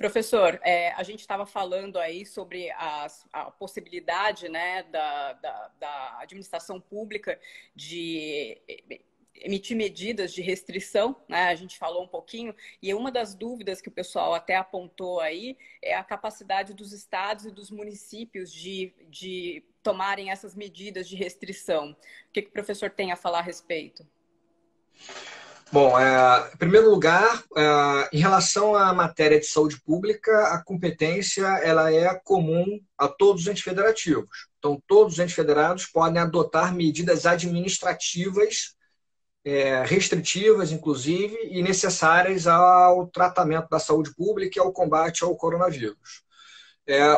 Professor, a gente estava falando aí sobre a possibilidade, né, da administração pública de emitir medidas de restrição, né? A gente falou um pouquinho, e uma das dúvidas que o pessoal até apontou aí é a capacidade dos estados e dos municípios de tomarem essas medidas de restrição. O que o professor tem a falar a respeito? Bom, em primeiro lugar, em relação à matéria de saúde pública, a competência ela é comum a todos os entes federativos. Então, todos os entes federados podem adotar medidas administrativas, restritivas, inclusive, e necessárias ao tratamento da saúde pública e ao combate ao coronavírus.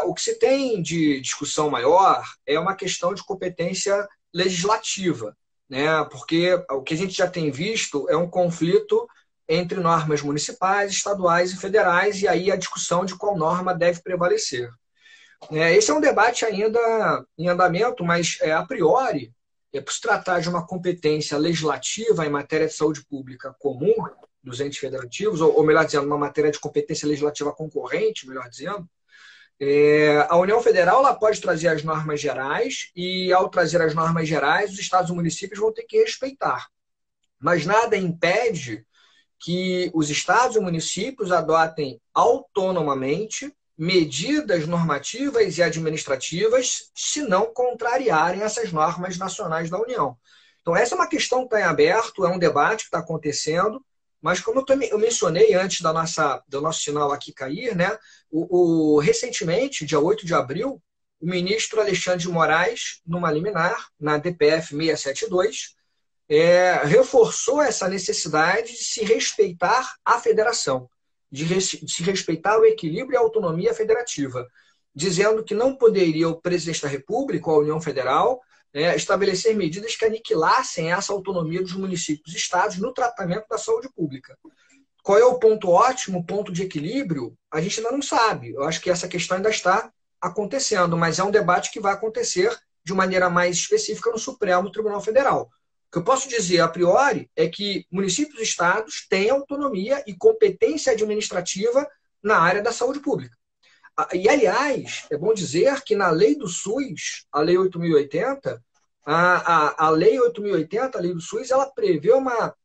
O que se tem de discussão maior é uma questão de competência legislativa, né? Porque o que a gente já tem visto é um conflito entre normas municipais, estaduais e federais, e aí a discussão de qual norma deve prevalecer. Esse é um debate ainda em andamento, mas a priori, por se tratar de uma competência legislativa em matéria de saúde pública comum dos entes federativos, ou melhor dizendo, uma matéria de competência legislativa concorrente, melhor dizendo, a União Federal ela pode trazer as normas gerais e, ao trazer as normas gerais, os estados e municípios vão ter que respeitar. Mas nada impede que os estados e municípios adotem autonomamente medidas normativas e administrativas se não contrariarem essas normas nacionais da União. Então, essa é uma questão que está em aberto, é um debate que está acontecendo, mas como eu mencionei antes do nosso sinal aqui cair, né, recentemente, dia 8 de abril, o ministro Alexandre de Moraes, numa liminar, na DPF 672, reforçou essa necessidade de se respeitar a federação, de se respeitar o equilíbrio e a autonomia federativa, dizendo que não poderia o presidente da República ou a União Federal estabelecer medidas que aniquilassem essa autonomia dos municípios e estados no tratamento da saúde pública. Qual é o ponto ótimo, o ponto de equilíbrio? A gente ainda não sabe. Eu acho que essa questão ainda está acontecendo, mas é um debate que vai acontecer de maneira mais específica no Supremo Tribunal Federal. O que eu posso dizer, a priori, é que municípios e estados têm autonomia e competência administrativa na área da saúde pública. E, aliás, é bom dizer que na lei do SUS, a Lei 8.080, a Lei 8.080, a Lei do SUS, ela prevê uma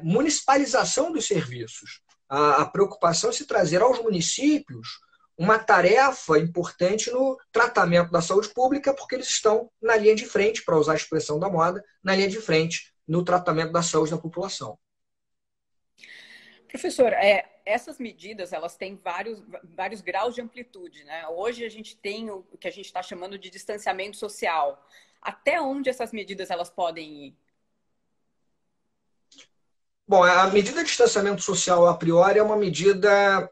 municipalização dos serviços. A preocupação é se trazer aos municípios uma tarefa importante no tratamento da saúde pública, porque eles estão na linha de frente, para usar a expressão da moda, na linha de frente no tratamento da saúde da população. Professor, essas medidas elas têm vários graus de amplitude, né? Hoje a gente tem o que a gente está chamando de distanciamento social. Até onde essas medidas elas podem ir? Bom, a medida de distanciamento social, a priori, é uma medida,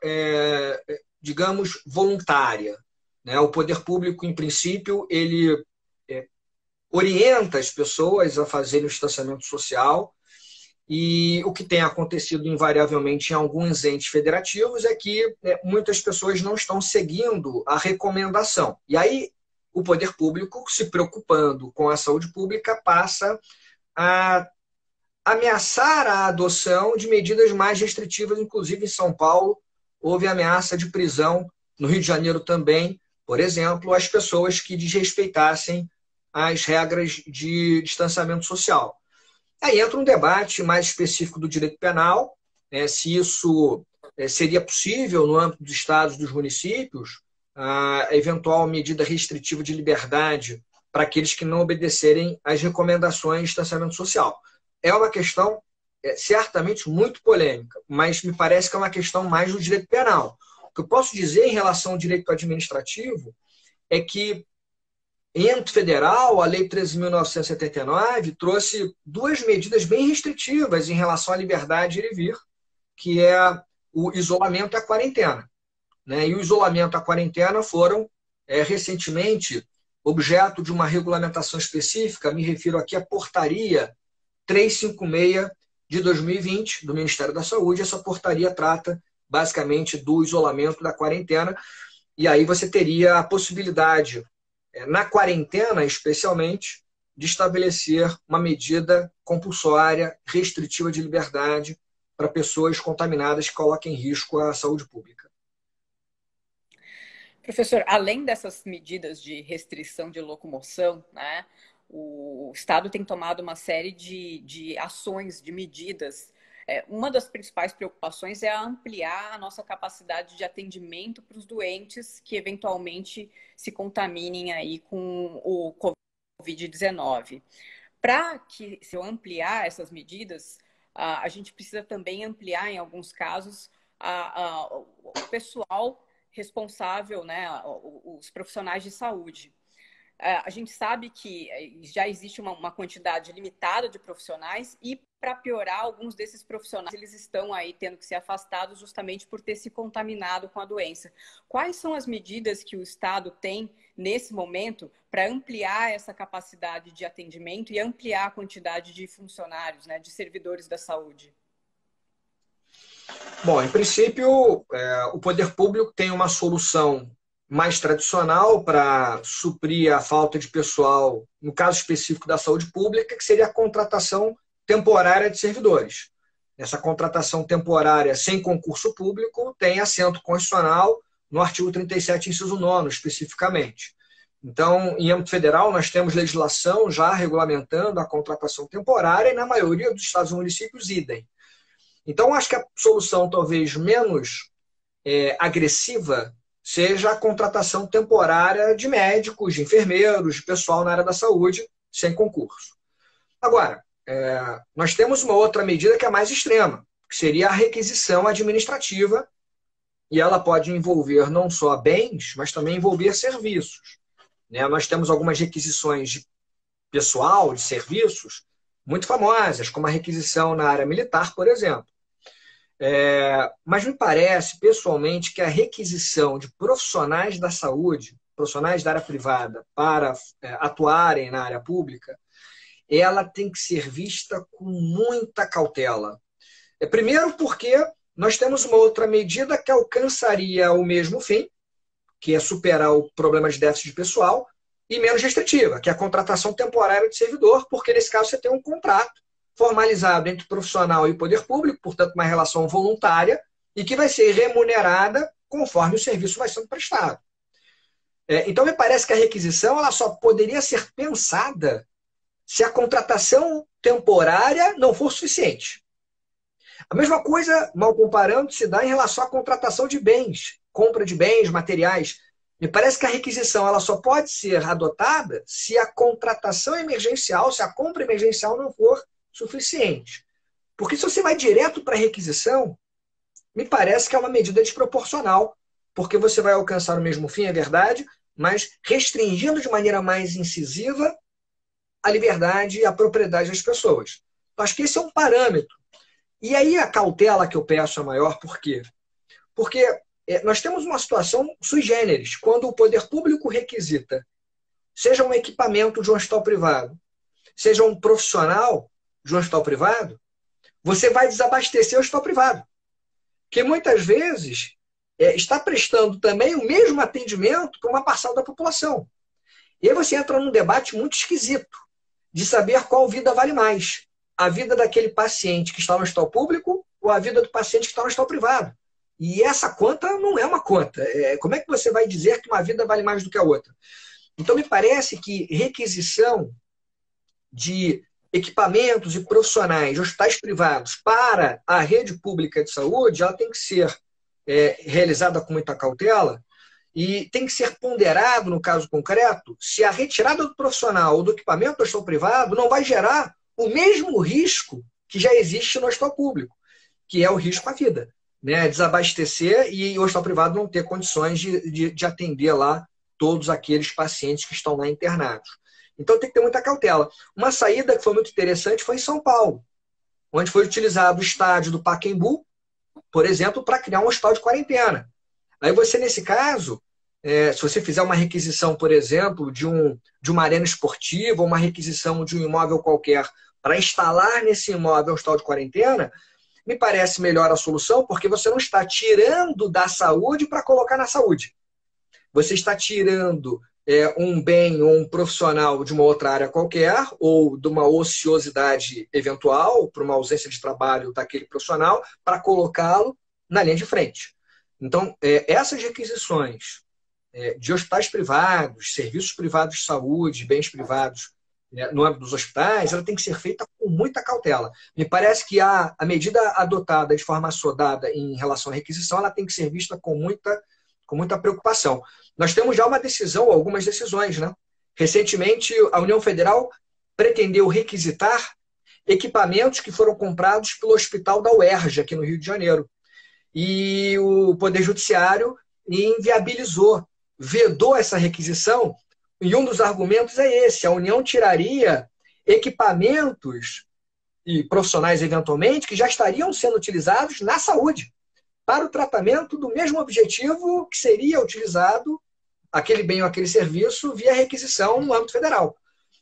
digamos, voluntária, né? O poder público, em princípio, ele orienta as pessoas a fazerem o distanciamento social. E o que tem acontecido invariavelmente em alguns entes federativos é que muitas pessoas não estão seguindo a recomendação. E aí o poder público, se preocupando com a saúde pública, passa a ameaçar a adoção de medidas mais restritivas, inclusive em São Paulo houve ameaça de prisão, no Rio de Janeiro também, por exemplo, as pessoas que desrespeitassem as regras de distanciamento social. Aí entra um debate mais específico do direito penal, se isso seria possível no âmbito dos estados e dos municípios, a eventual medida restritiva de liberdade para aqueles que não obedecerem às recomendações de distanciamento social. É uma questão certamente muito polêmica, mas me parece que é uma questão mais do direito penal. O que eu posso dizer em relação ao direito administrativo é que em âmbito federal, a Lei 13.979 trouxe duas medidas bem restritivas em relação à liberdade de ir e vir, que é o isolamento e a quarentena. E o isolamento e a quarentena foram, recentemente, objeto de uma regulamentação específica, me refiro aqui à Portaria 356 de 2020, do Ministério da Saúde. Essa portaria trata, basicamente, do isolamento e da quarentena, e aí você teria a possibilidade, na quarentena, especialmente, de estabelecer uma medida compulsória, restritiva de liberdade para pessoas contaminadas que coloquem em risco a saúde pública. Professor, além dessas medidas de restrição de locomoção, né, o Estado tem tomado uma série de ações, de medidas. Uma das principais preocupações é ampliar a nossa capacidade de atendimento para os doentes que eventualmente se contaminem aí com o Covid-19. Para que se eu ampliar essas medidas, a gente precisa também ampliar, em alguns casos, o pessoal responsável, né, os profissionais de saúde. A gente sabe que já existe uma quantidade limitada de profissionais e, para piorar, alguns desses profissionais eles estão aí tendo que ser afastados justamente por ter se contaminado com a doença. Quais são as medidas que o Estado tem nesse momento para ampliar essa capacidade de atendimento e ampliar a quantidade de funcionários, né, de servidores da saúde? Bom, em princípio, o poder público tem uma solução mais tradicional para suprir a falta de pessoal, no caso específico da saúde pública, que seria a contratação temporária de servidores. Essa contratação temporária sem concurso público tem assento constitucional no artigo 37, inciso 9, especificamente. Então, em âmbito federal, nós temos legislação já regulamentando a contratação temporária e, na maioria dos estados e municípios, idem. Então, acho que a solução talvez menos agressiva seja a contratação temporária de médicos, de enfermeiros, de pessoal na área da saúde, sem concurso. Agora, nós temos uma outra medida que é mais extrema, que seria a requisição administrativa, e ela pode envolver não só bens, mas também envolver serviços. Nós temos algumas requisições de pessoal, de serviços, muito famosas, como a requisição na área militar, por exemplo. Mas me parece, pessoalmente, que a requisição de profissionais da saúde, profissionais da área privada, para atuarem na área pública, ela tem que ser vista com muita cautela. Primeiro porque nós temos uma outra medida que alcançaria o mesmo fim, que é superar o problema de déficit de pessoal, e menos restritiva, que é a contratação temporária de servidor, porque nesse caso você tem um contrato formalizado entre o profissional e o poder público, portanto uma relação voluntária, e que vai ser remunerada conforme o serviço vai sendo prestado. Então me parece que a requisição ela só poderia ser pensada se a contratação temporária não for suficiente. A mesma coisa, mal comparando, se dá em relação à contratação de bens, compra de bens, materiais. Me parece que a requisição ela só pode ser adotada se a contratação emergencial, se a compra emergencial não for suficiente. Porque se você vai direto para a requisição, me parece que é uma medida desproporcional, porque você vai alcançar o mesmo fim, é verdade, mas restringindo de maneira mais incisiva a liberdade e a propriedade das pessoas. Eu acho que esse é um parâmetro. E aí a cautela que eu peço é maior, por quê? Porque nós temos uma situação sui generis, quando o poder público requisita, seja um equipamento de um hospital privado, seja um profissional de um hospital privado, você vai desabastecer o hospital privado. Que muitas vezes está prestando também o mesmo atendimento para uma parcela da população. E aí você entra num debate muito esquisito, de saber qual vida vale mais. A vida daquele paciente que está no hospital público ou a vida do paciente que está no hospital privado. E essa conta não é uma conta. Como é que você vai dizer que uma vida vale mais do que a outra? Então, me parece que requisição de equipamentos e profissionais de hospitais privados para a rede pública de saúde, ela tem que ser realizada com muita cautela e tem que ser ponderado, no caso concreto, se a retirada do profissional ou do equipamento do hospital privado não vai gerar o mesmo risco que já existe no hospital público, que é o risco à vida. Desabastecer e o hospital privado não ter condições de atender lá todos aqueles pacientes que estão lá internados. Então tem que ter muita cautela. Uma saída que foi muito interessante foi em São Paulo, onde foi utilizado o estádio do Pacaembu, por exemplo, para criar um hospital de quarentena. Aí você, nesse caso, se você fizer uma requisição, por exemplo, de uma arena esportiva, ou uma requisição de um imóvel qualquer para instalar nesse imóvel um hospital de quarentena, me parece melhor a solução, porque você não está tirando da saúde para colocar na saúde. Você está tirando um bem ou um profissional de uma outra área qualquer, ou de uma ociosidade eventual, para uma ausência de trabalho daquele profissional, para colocá-lo na linha de frente. Então, essas requisições de hospitais privados, serviços privados de saúde, bens privados, né, no âmbito dos hospitais, ela tem que ser feita com muita cautela. Me parece que a medida adotada de forma assodada em relação à requisição, ela tem que ser vista com muita preocupação. Nós temos já uma decisão, algumas decisões, né? Recentemente, a União Federal pretendeu requisitar equipamentos que foram comprados pelo Hospital da UERJ, aqui no Rio de Janeiro. E o Poder Judiciário inviabilizou, vedou essa requisição, e um dos argumentos é esse: a União tiraria equipamentos e profissionais, eventualmente, que já estariam sendo utilizados na saúde, para o tratamento do mesmo objetivo que seria utilizado aquele bem ou aquele serviço via requisição no âmbito federal.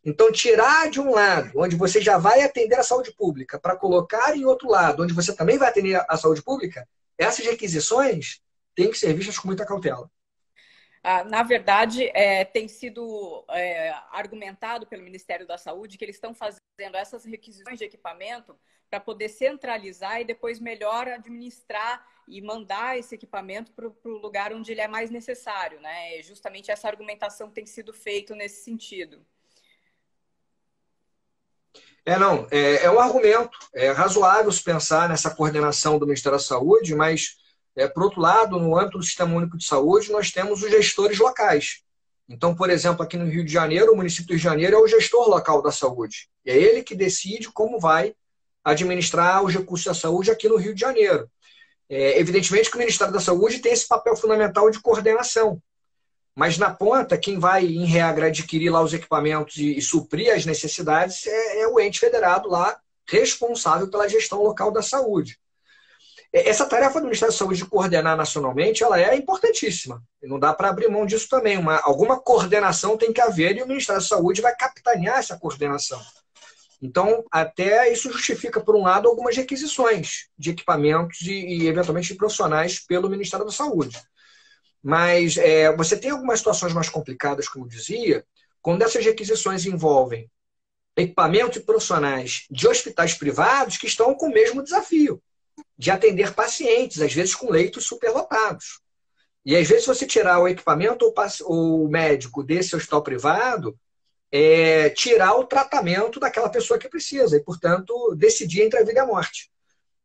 Então, tirar de um lado, onde você já vai atender a saúde pública, para colocar em outro lado, onde você também vai atender a saúde pública, essas requisições têm que ser vistas com muita cautela. Na verdade, tem sido argumentado pelo Ministério da Saúde que eles estão fazendo essas requisições de equipamento para poder centralizar e depois melhor administrar e mandar esse equipamento para o lugar onde ele é mais necessário, né? Justamente essa argumentação tem sido feita nesse sentido. Não, é um argumento. É razoável se pensar nessa coordenação do Ministério da Saúde, mas, por outro lado, no âmbito do Sistema Único de Saúde, nós temos os gestores locais. Então, por exemplo, aqui no Rio de Janeiro, o município do Rio de Janeiro é o gestor local da saúde. E é ele que decide como vai administrar os recursos da saúde aqui no Rio de Janeiro. Evidentemente que o Ministério da Saúde tem esse papel fundamental de coordenação. Mas na ponta, quem vai, em regra, adquirir lá os equipamentos e suprir as necessidades é o ente federado lá, responsável pela gestão local da saúde. Essa tarefa do Ministério da Saúde de coordenar nacionalmente, ela é importantíssima. E não dá para abrir mão disso também. Alguma coordenação tem que haver e o Ministério da Saúde vai capitanear essa coordenação. Então, até isso justifica, por um lado, algumas requisições de equipamentos e eventualmente, de profissionais pelo Ministério da Saúde. Mas você tem algumas situações mais complicadas, como eu dizia, quando essas requisições envolvem equipamentos e profissionais de hospitais privados que estão com o mesmo desafio de atender pacientes, às vezes com leitos superlotados. E às vezes, se você tirar o equipamento ou o médico desse hospital privado, tirar o tratamento daquela pessoa que precisa e, portanto, decidir entre a vida e a morte.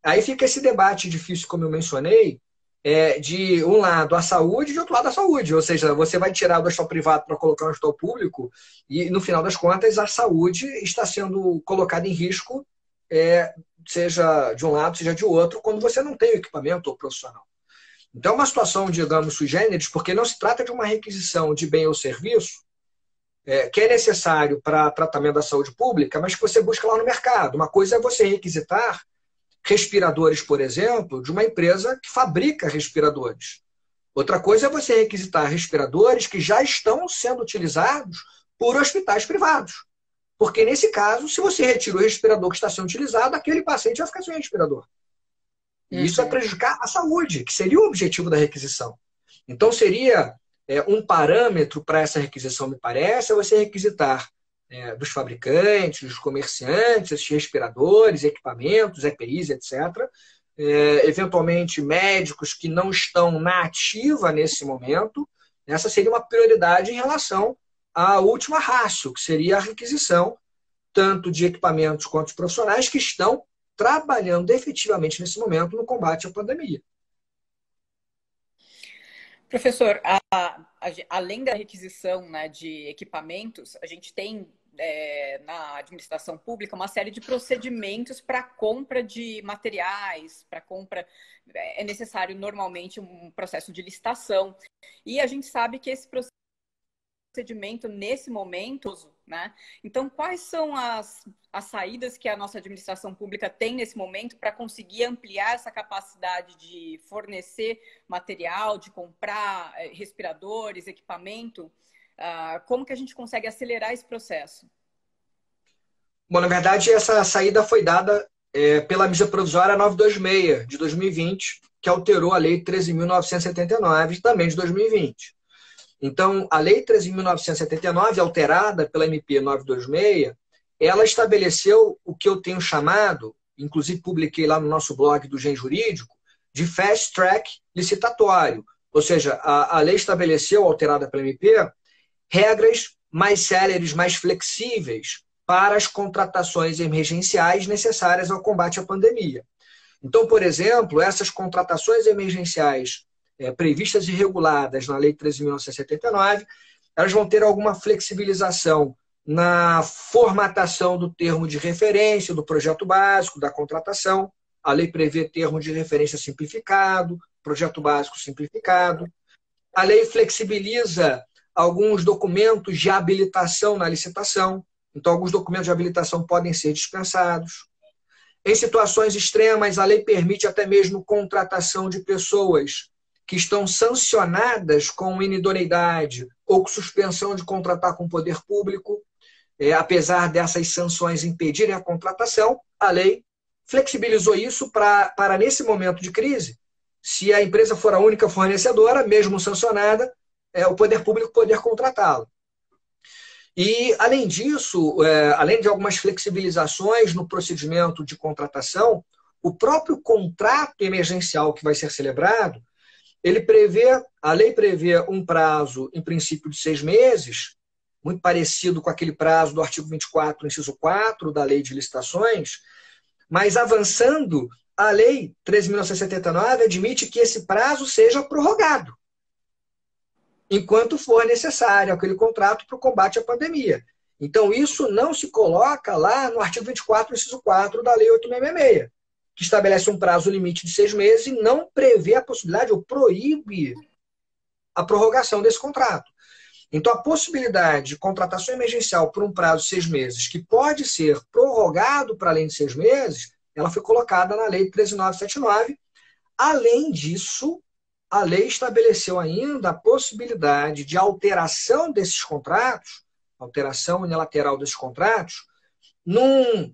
Aí fica esse debate difícil, como eu mencionei, de um lado a saúde e de outro lado a saúde. Ou seja, você vai tirar do hospital privado para colocar no hospital público e, no final das contas, a saúde está sendo colocada em risco, seja de um lado, seja de outro, quando você não tem o equipamento ou profissional. Então, é uma situação, digamos, sui generis, porque não se trata de uma requisição de bem ou serviço que é necessário para tratamento da saúde pública, mas que você busca lá no mercado. Uma coisa é você requisitar respiradores, por exemplo, de uma empresa que fabrica respiradores. Outra coisa é você requisitar respiradores que já estão sendo utilizados por hospitais privados. Porque, nesse caso, se você retira o respirador que está sendo utilizado, aquele paciente vai ficar sem respirador. E isso vai prejudicar a saúde, que seria o objetivo da requisição. Então, seria um parâmetro para essa requisição, me parece, é você requisitar dos fabricantes, dos comerciantes, esses respiradores, equipamentos, EPIs, etc. Eventualmente, médicos que não estão na ativa nesse momento. Essa seria uma prioridade em relação à última ratio, que seria a requisição tanto de equipamentos quanto de profissionais que estão trabalhando efetivamente nesse momento no combate à pandemia. Professor, além da requisição, né, de equipamentos, a gente tem na administração pública uma série de procedimentos para compra de materiais, para compra. É necessário normalmente um processo de licitação. E a gente sabe que esse procedimento, nesse momento, né? Então, quais são as saídas que a nossa administração pública tem nesse momento para conseguir ampliar essa capacidade de fornecer material, de comprar respiradores, equipamento? Como que a gente consegue acelerar esse processo? Bom, na verdade, essa saída foi dada pela medida provisória 926 de 2020, que alterou a Lei 13.979, também de 2020. Então, a Lei 13.979, alterada pela MP 926, ela estabeleceu o que eu tenho chamado, inclusive publiquei lá no nosso blog do Gen Jurídico, de fast track licitatório, Ou seja, a lei estabeleceu, alterada pela MP, regras mais céleres, mais flexíveis para as contratações emergenciais necessárias ao combate à pandemia. Então, por exemplo, essas contratações emergenciais previstas e reguladas na Lei 13.979, elas vão ter alguma flexibilização na formatação do termo de referência, do projeto básico, da contratação. A lei prevê termo de referência simplificado, projeto básico simplificado. A lei flexibiliza alguns documentos de habilitação na licitação. Então, alguns documentos de habilitação podem ser dispensados. Em situações extremas, a lei permite até mesmo contratação de pessoas que estão sancionadas com inidoneidade ou com suspensão de contratar com o poder público. Apesar dessas sanções impedirem a contratação, a lei flexibilizou isso para, nesse momento de crise, se a empresa for a única fornecedora, mesmo sancionada, o poder público poder contratá-la. E, além disso, além de algumas flexibilizações no procedimento de contratação, o próprio contrato emergencial que vai ser celebrado, a lei prevê um prazo, em princípio, de 6 meses, muito parecido com aquele prazo do artigo 24, inciso 4 da Lei de Licitações, mas avançando, a Lei 13.979 admite que esse prazo seja prorrogado, enquanto for necessário aquele contrato para o combate à pandemia. Então, isso não se coloca lá no artigo 24, inciso 4 da Lei 8.666, que estabelece um prazo limite de 6 meses e não prevê a possibilidade ou proíbe a prorrogação desse contrato. Então, a possibilidade de contratação emergencial por um prazo de 6 meses, que pode ser prorrogado para além de 6 meses, ela foi colocada na Lei 13.979. Além disso, a lei estabeleceu ainda a possibilidade de alteração desses contratos, alteração unilateral desses contratos, num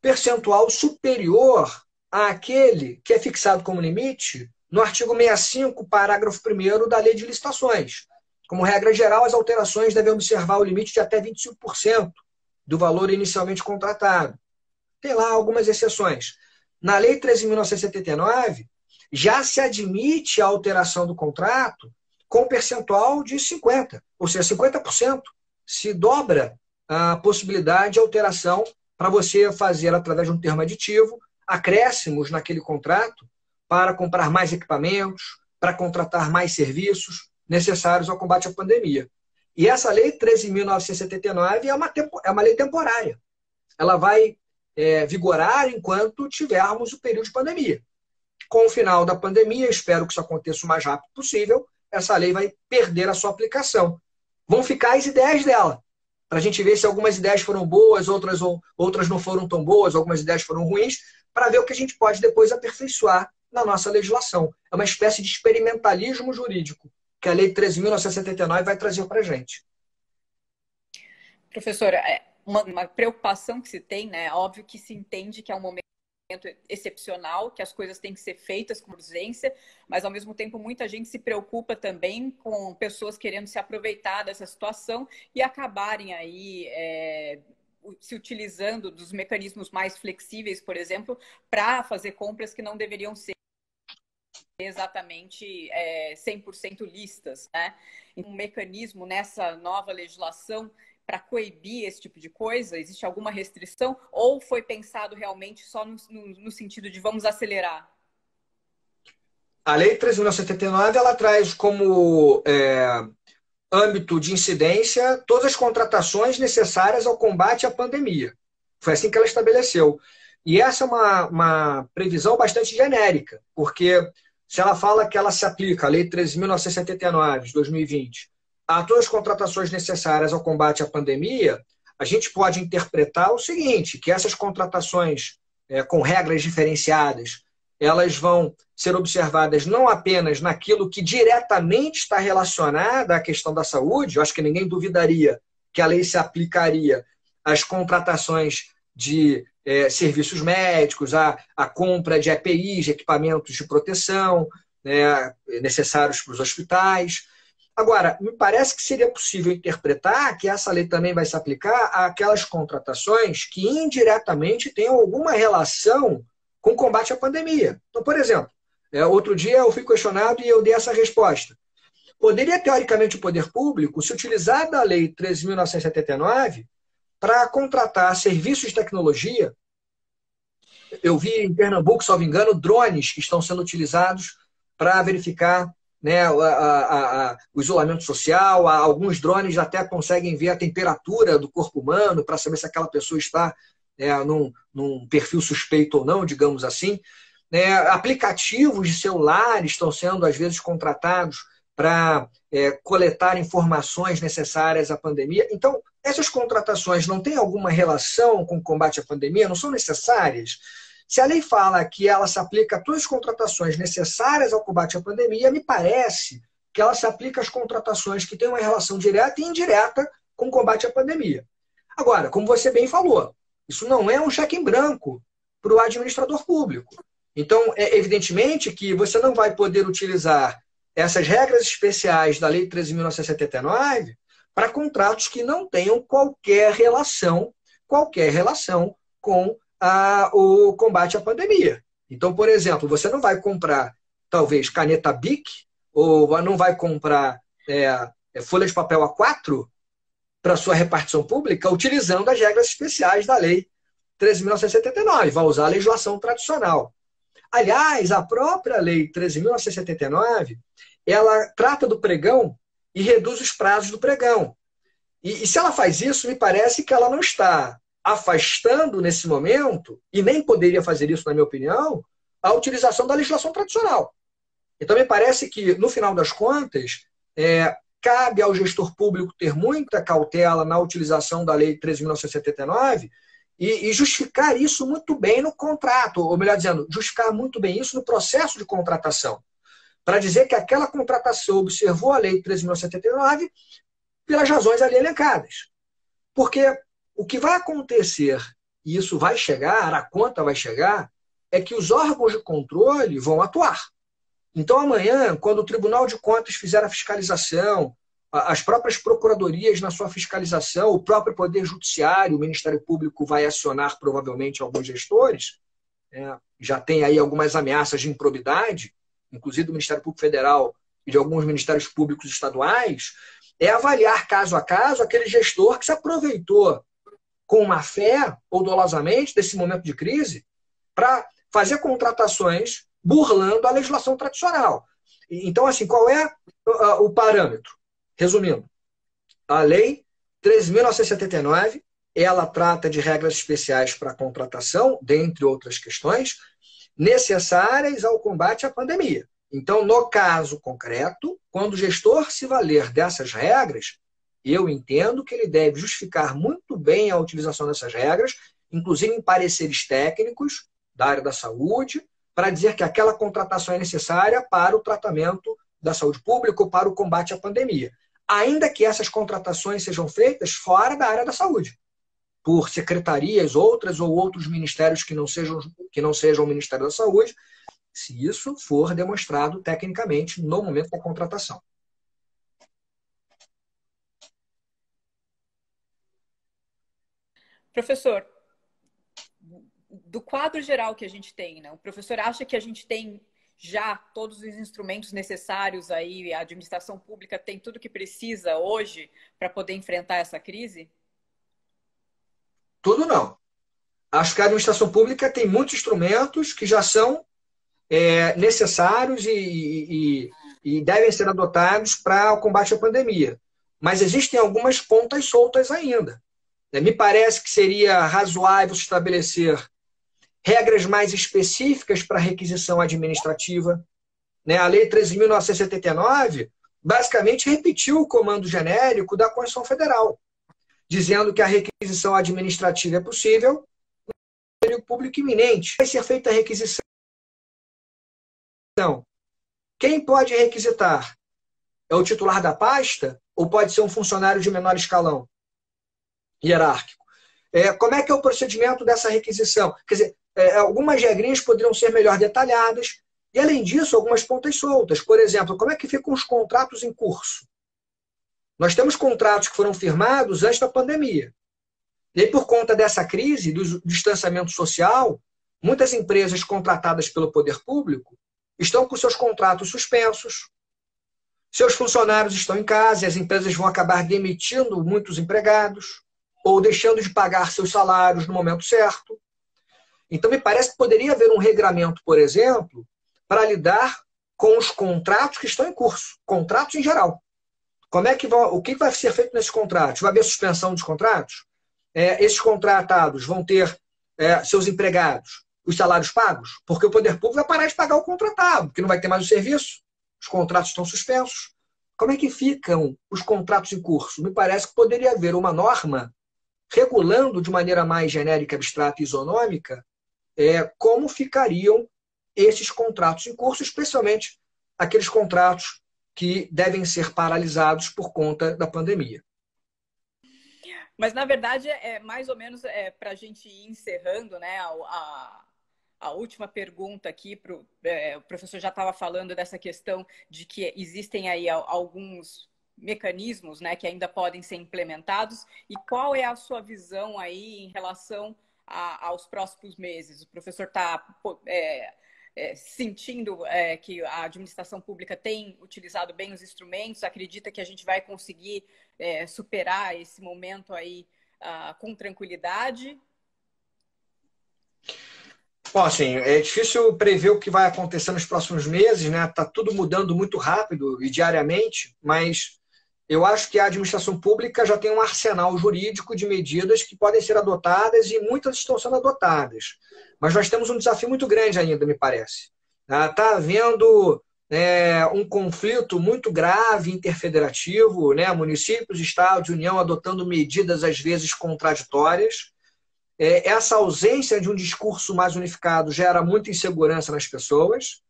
percentual superior àquele que é fixado como limite no artigo 65, parágrafo 1º da Lei de Licitações. Como regra geral, as alterações devem observar o limite de até 25% do valor inicialmente contratado. Tem lá algumas exceções. Na Lei 13.979, já se admite a alteração do contrato com percentual de 50%, ou seja, 50%. Se dobra a possibilidade de alteração para você fazer, através de um termo aditivo, acréscimos naquele contrato para comprar mais equipamentos, para contratar mais serviços necessários ao combate à pandemia. E essa Lei 13.979 é uma lei temporária. Ela vai vigorar enquanto tivermos o período de pandemia. Com o final da pandemia, espero que isso aconteça o mais rápido possível, essa lei vai perder a sua aplicação. Vão ficar as ideias dela, para a gente ver se algumas ideias foram boas, outras não foram tão boas, algumas ideias foram ruins, para ver o que a gente pode depois aperfeiçoar na nossa legislação. É uma espécie de experimentalismo jurídico que a Lei 13.979 vai trazer para a gente. Professora, uma preocupação que se tem, né? Óbvio que se entende que é um momento excepcional, que as coisas têm que ser feitas com urgência, mas ao mesmo tempo muita gente se preocupa também com pessoas querendo se aproveitar dessa situação e acabarem aí se utilizando dos mecanismos mais flexíveis, por exemplo, para fazer compras que não deveriam ser exatamente 100% listas, né? Um mecanismo nessa nova legislação para coibir esse tipo de coisa? Existe alguma restrição? Ou foi pensado realmente só no sentido de vamos acelerar? A Lei 13.979, ela traz como âmbito de incidência todas as contratações necessárias ao combate à pandemia. Foi assim que ela estabeleceu. E essa é uma previsão bastante genérica, porque se ela fala que ela se aplica, a Lei 13.979, de 2020, a todas as contratações necessárias ao combate à pandemia, a gente pode interpretar o seguinte, que essas contratações com regras diferenciadas, elas vão ser observadas não apenas naquilo que diretamente está relacionado à questão da saúde, eu acho que ninguém duvidaria que a lei se aplicaria às contratações de serviços médicos, à compra de EPIs, de equipamentos de proteção, necessários para os hospitais. Agora, me parece que seria possível interpretar que essa lei também vai se aplicar àquelas contratações que indiretamente tenham alguma relação com o combate à pandemia. Então, por exemplo, outro dia eu fui questionado e eu dei essa resposta. Poderia, teoricamente, o poder público se utilizar da Lei 13.979 para contratar serviços de tecnologia. Eu vi em Pernambuco, salvo engano, drones que estão sendo utilizados para verificar, né, o isolamento social. Alguns drones até conseguem ver a temperatura do corpo humano para saber se aquela pessoa está num perfil suspeito ou não, digamos assim. Aplicativos de celulares estão sendo, às vezes, contratados para coletar informações necessárias à pandemia. Então, essas contratações não têm alguma relação com o combate à pandemia? Não são necessárias? Se a lei fala que ela se aplica a todas as contratações necessárias ao combate à pandemia, me parece que ela se aplica às contratações que têm uma relação direta e indireta com o combate à pandemia. Agora, como você bem falou, isso não é um cheque em branco para o administrador público. Então, evidentemente que você não vai poder utilizar essas regras especiais da Lei 13.979 para contratos que não tenham qualquer relação com o combate à pandemia. Então, por exemplo, você não vai comprar, talvez, caneta Bic, ou não vai comprar folha de papel A4 para sua repartição pública utilizando as regras especiais da Lei 13.979. Vai usar a legislação tradicional. Aliás, a própria Lei 13.979, ela trata do pregão e reduz os prazos do pregão. E se ela faz isso, me parece que ela não está afastando, nesse momento, e nem poderia fazer isso, na minha opinião, a utilização da legislação tradicional. Então, me parece que, no final das contas, cabe ao gestor público ter muita cautela na utilização da Lei 13.979 e justificar isso muito bem no contrato, ou melhor dizendo, justificar muito bem isso no processo de contratação, para dizer que aquela contratação observou a Lei 13.979 pelas razões ali elencadas. Porque o que vai acontecer, e isso vai chegar, a conta vai chegar, é que os órgãos de controle vão atuar. Então, amanhã, quando o Tribunal de Contas fizer a fiscalização, as próprias procuradorias na sua fiscalização, o próprio Poder Judiciário, o Ministério Público vai acionar provavelmente alguns gestores, já tem aí algumas ameaças de improbidade, inclusive do Ministério Público Federal e de alguns ministérios públicos estaduais, avaliar caso a caso aquele gestor que se aproveitou com má fé ou dolosamente desse momento de crise para fazer contratações burlando a legislação tradicional. Então, assim, qual é o parâmetro? Resumindo, a Lei 13.979, ela trata de regras especiais para a contratação, dentre outras questões, necessárias ao combate à pandemia. Então, no caso concreto, quando o gestor se valer dessas regras, eu entendo que ele deve justificar muito bem a utilização dessas regras, inclusive em pareceres técnicos da área da saúde, para dizer que aquela contratação é necessária para o tratamento da saúde pública ou para o combate à pandemia. Ainda que essas contratações sejam feitas fora da área da saúde, por secretarias outras ou outros ministérios que não sejam o Ministério da Saúde, se isso for demonstrado tecnicamente no momento da contratação. Professor, do quadro geral que a gente tem, né? O professor acha que a gente tem já todos os instrumentos necessários aí, a administração pública tem tudo que precisa hoje para poder enfrentar essa crise? Tudo não. Acho que a administração pública tem muitos instrumentos que já são necessários e devem ser adotados para o combate à pandemia. Mas existem algumas pontas soltas ainda. Me parece que seria razoável estabelecer regras mais específicas para requisição administrativa. A Lei 13.979 basicamente repetiu o comando genérico da Constituição Federal, dizendo que a requisição administrativa é possível no período público iminente. Vai ser feita a requisição. Quem pode requisitar? É o titular da pasta ou pode ser um funcionário de menor escalão hierárquico? Como é que é o procedimento dessa requisição? Quer dizer, algumas regrinhas poderiam ser melhor detalhadas e, além disso, algumas pontas soltas. Por exemplo, como é que ficam os contratos em curso? Nós temos contratos que foram firmados antes da pandemia. E aí, por conta dessa crise, do distanciamento social, muitas empresas contratadas pelo poder público estão com seus contratos suspensos, Seus funcionários estão em casa e as empresas vão acabar demitindo muitos empregados ou deixando de pagar seus salários no momento certo. Então, me parece que poderia haver um regramento, por exemplo, para lidar com os contratos que estão em curso, contratos em geral. O que vai ser feito nesses contratos? Vai haver suspensão dos contratos? Esses contratados vão ter seus empregados, os salários pagos? Porque o poder público vai parar de pagar o contratado, porque não vai ter mais o serviço, os contratos estão suspensos. Como é que ficam os contratos em curso? Me parece que poderia haver uma norma regulando de maneira mais genérica, abstrata e isonômica como ficariam esses contratos em curso, especialmente aqueles contratos que devem ser paralisados por conta da pandemia. Mas, na verdade, mais ou menos para a gente ir encerrando, né, a última pergunta aqui, o professor já estava falando dessa questão de que existem aí alguns mecanismos, né, que ainda podem ser implementados. E qual é a sua visão aí em relação aos próximos meses? O professor está sentindo que a administração pública tem utilizado bem os instrumentos, acredita que a gente vai conseguir superar esse momento aí com tranquilidade? Bom, assim, é difícil prever o que vai acontecer nos próximos meses, né? Está tudo mudando muito rápido e diariamente, mas eu acho que a administração pública já tem um arsenal jurídico de medidas que podem ser adotadas e muitas estão sendo adotadas. Mas nós temos um desafio muito grande ainda, me parece. Está havendo um conflito muito grave interfederativo, né? Municípios, estados, União adotando medidas às vezes contraditórias. Essa ausência de um discurso mais unificado gera muita insegurança nas pessoas.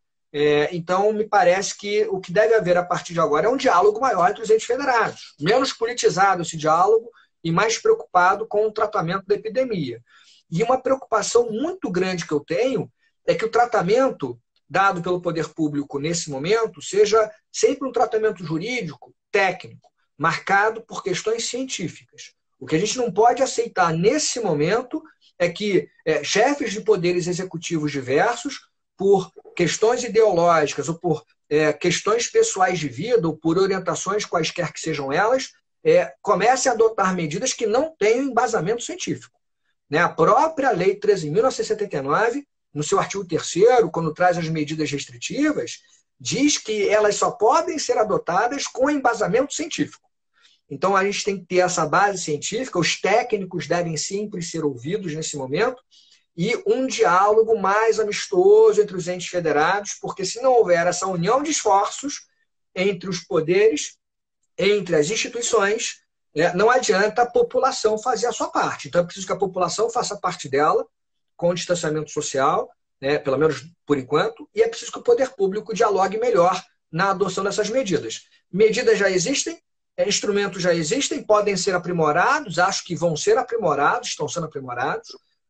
Então, me parece que o que deve haver a partir de agora é um diálogo maior entre os entes federados. Menos politizado esse diálogo e mais preocupado com o tratamento da epidemia. E uma preocupação muito grande que eu tenho é que o tratamento dado pelo poder público nesse momento seja sempre um tratamento jurídico, técnico, marcado por questões científicas. O que a gente não pode aceitar nesse momento é que chefes de poderes executivos diversos, por questões ideológicas ou por questões pessoais de vida ou por orientações quaisquer que sejam elas, comecem a adotar medidas que não tenham embasamento científico. Né? A própria Lei 13.979, no seu artigo 3º, quando traz as medidas restritivas, diz que elas só podem ser adotadas com embasamento científico. Então, a gente tem que ter essa base científica, os técnicos devem sempre ser ouvidos nesse momento, e um diálogo mais amistoso entre os entes federados, porque se não houver essa união de esforços entre os poderes, entre as instituições, não adianta a população fazer a sua parte. Então, é preciso que a população faça parte dela, com distanciamento social, pelo menos por enquanto, e é preciso que o poder público dialogue melhor na adoção dessas medidas. Medidas já existem, instrumentos já existem, podem ser aprimorados, acho que vão ser aprimorados, estão sendo aprimorados,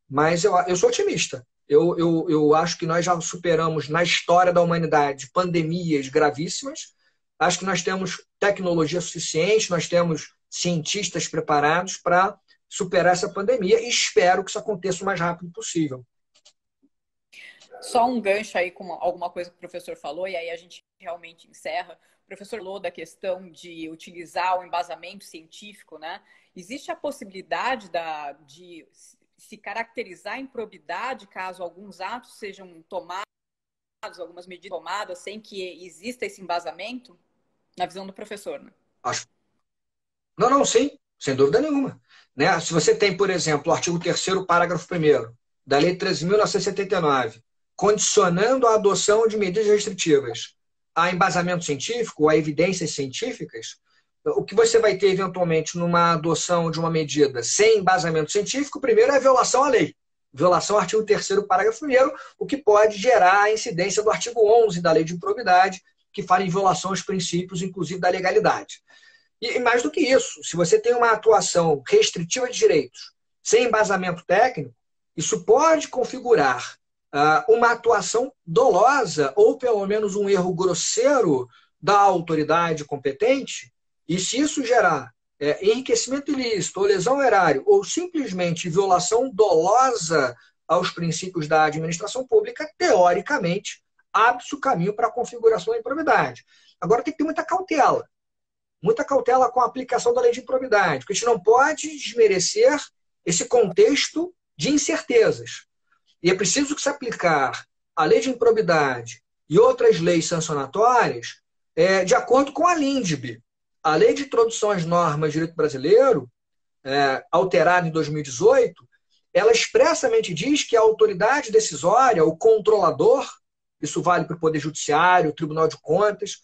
mas eu sou otimista. Eu acho que nós já superamos na história da humanidade pandemias gravíssimas, acho que nós temos tecnologia suficiente, nós temos cientistas preparados para superar essa pandemia e espero que isso aconteça o mais rápido possível. Só um gancho aí com alguma coisa que o professor falou, e aí a gente realmente encerra. O professor falou da questão de utilizar o embasamento científico, né? Existe a possibilidade de se caracterizar improbidade caso alguns atos sejam tomados, algumas medidas tomadas, sem que exista esse embasamento? Na visão do professor, né? Não, sim, sem dúvida nenhuma. Né? Se você tem, por exemplo, o artigo 3º, parágrafo 1º, da Lei 13.979, condicionando a adoção de medidas restritivas a embasamento científico, a evidências científicas, o que você vai ter, eventualmente, numa adoção de uma medida sem embasamento científico, primeiro é a violação à lei. Violação ao artigo 3º, parágrafo 1º, o que pode gerar a incidência do artigo 11 da Lei de Improbidade, que fala em violação aos princípios, inclusive, da legalidade. E mais do que isso, se você tem uma atuação restritiva de direitos sem embasamento técnico, isso pode configurar uma atuação dolosa ou, pelo menos, um erro grosseiro da autoridade competente, e se isso gerar enriquecimento ilícito ou lesão ao erário ou simplesmente violação dolosa aos princípios da administração pública, teoricamente, abre-se o caminho para a configuração da improbidade. Agora tem que ter muita cautela com a aplicação da lei de improbidade, porque a gente não pode desmerecer esse contexto de incertezas. E é preciso que se aplicar a lei de improbidade e outras leis sancionatórias de acordo com a LINDB. A Lei de Introdução às Normas de Direito Brasileiro, alterada em 2018, ela expressamente diz que a autoridade decisória, o controlador, isso vale para o Poder Judiciário, o Tribunal de Contas,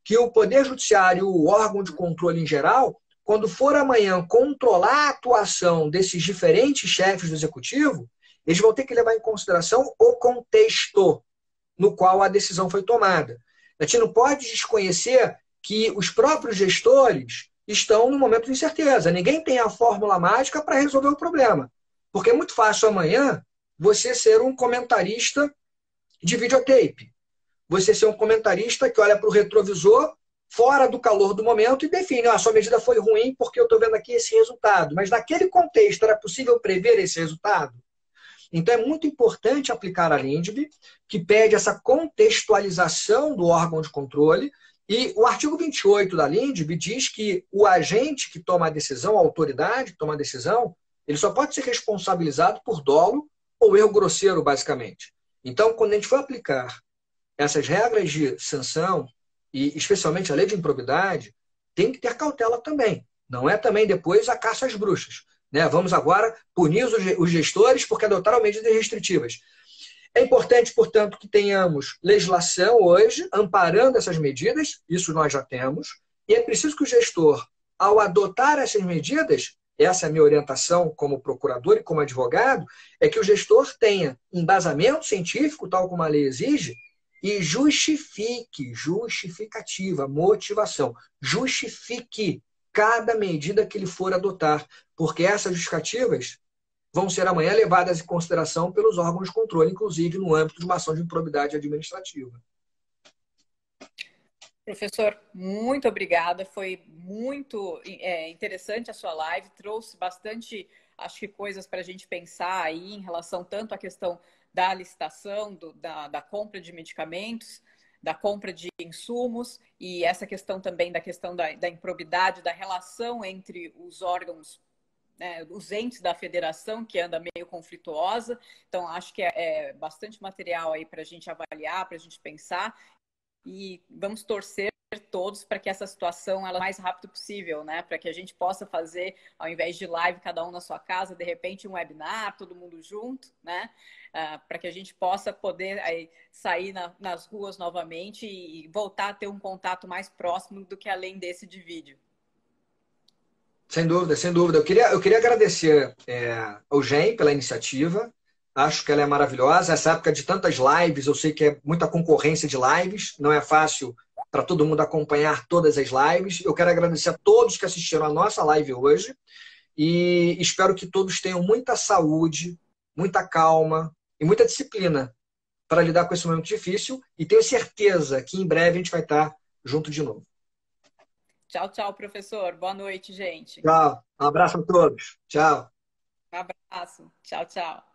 que o Poder Judiciário, o órgão de controle em geral, quando for amanhã controlar a atuação desses diferentes chefes do Executivo, eles vão ter que levar em consideração o contexto no qual a decisão foi tomada. A gente não pode desconhecer que os próprios gestores estão num momento de incerteza. Ninguém tem a fórmula mágica para resolver o problema. Porque é muito fácil amanhã você ser um comentarista de videotape. Você ser um comentarista que olha para o retrovisor fora do calor do momento e define, a sua medida foi ruim porque eu estou vendo aqui esse resultado. Mas naquele contexto era possível prever esse resultado? Então é muito importante aplicar a LINDB, que pede essa contextualização do órgão de controle, e o artigo 28 da LINDB diz que o agente que toma a decisão, a autoridade que toma a decisão, ele só pode ser responsabilizado por dolo ou erro grosseiro, basicamente. Então, quando a gente for aplicar essas regras de sanção, e especialmente a lei de improbidade, tem que ter cautela também. Não é também depois a caça às bruxas. Né? Vamos agora punir os gestores porque adotaram medidas restritivas. É importante, portanto, que tenhamos legislação hoje amparando essas medidas, isso nós já temos, e é preciso que o gestor, ao adotar essas medidas, essa é a minha orientação como procurador e como advogado, é que o gestor tenha embasamento científico, tal como a lei exige, e justificativa, motivação, justifique cada medida que ele for adotar, porque essas justificativas vão ser amanhã levadas em consideração pelos órgãos de controle, inclusive no âmbito de uma ação de improbidade administrativa. Professor, muito obrigada. Foi muito interessante a sua live, trouxe bastante, acho que, coisas para a gente pensar aí em relação tanto à questão da licitação, da compra de medicamentos, da compra de insumos e essa questão também da improbidade, da relação entre os órgãos, os entes da federação, que anda meio conflituosa. Então, acho que é bastante material aí para a gente avaliar, para a gente pensar. E vamos torcer todos para que essa situação ela o mais rápido possível, né? Para que a gente possa fazer, ao invés de live, cada um na sua casa, de repente um webinar, todo mundo junto, né? Para que a gente possa poder aí, sair nas ruas novamente e voltar a ter um contato mais próximo do que além desse de vídeo. Sem dúvida, sem dúvida. Eu queria agradecer ao GEM pela iniciativa. Acho que ela é maravilhosa. Essa época de tantas lives, eu sei que é muita concorrência de lives. Não é fácil para todo mundo acompanhar todas as lives. Eu quero agradecer a todos que assistiram a nossa live hoje. E espero que todos tenham muita saúde, muita calma e muita disciplina para lidar com esse momento difícil. E tenho certeza que em breve a gente vai estar junto de novo. Tchau, tchau, professor. Boa noite, gente. Tchau. Um abraço a todos. Tchau. Um abraço. Tchau, tchau.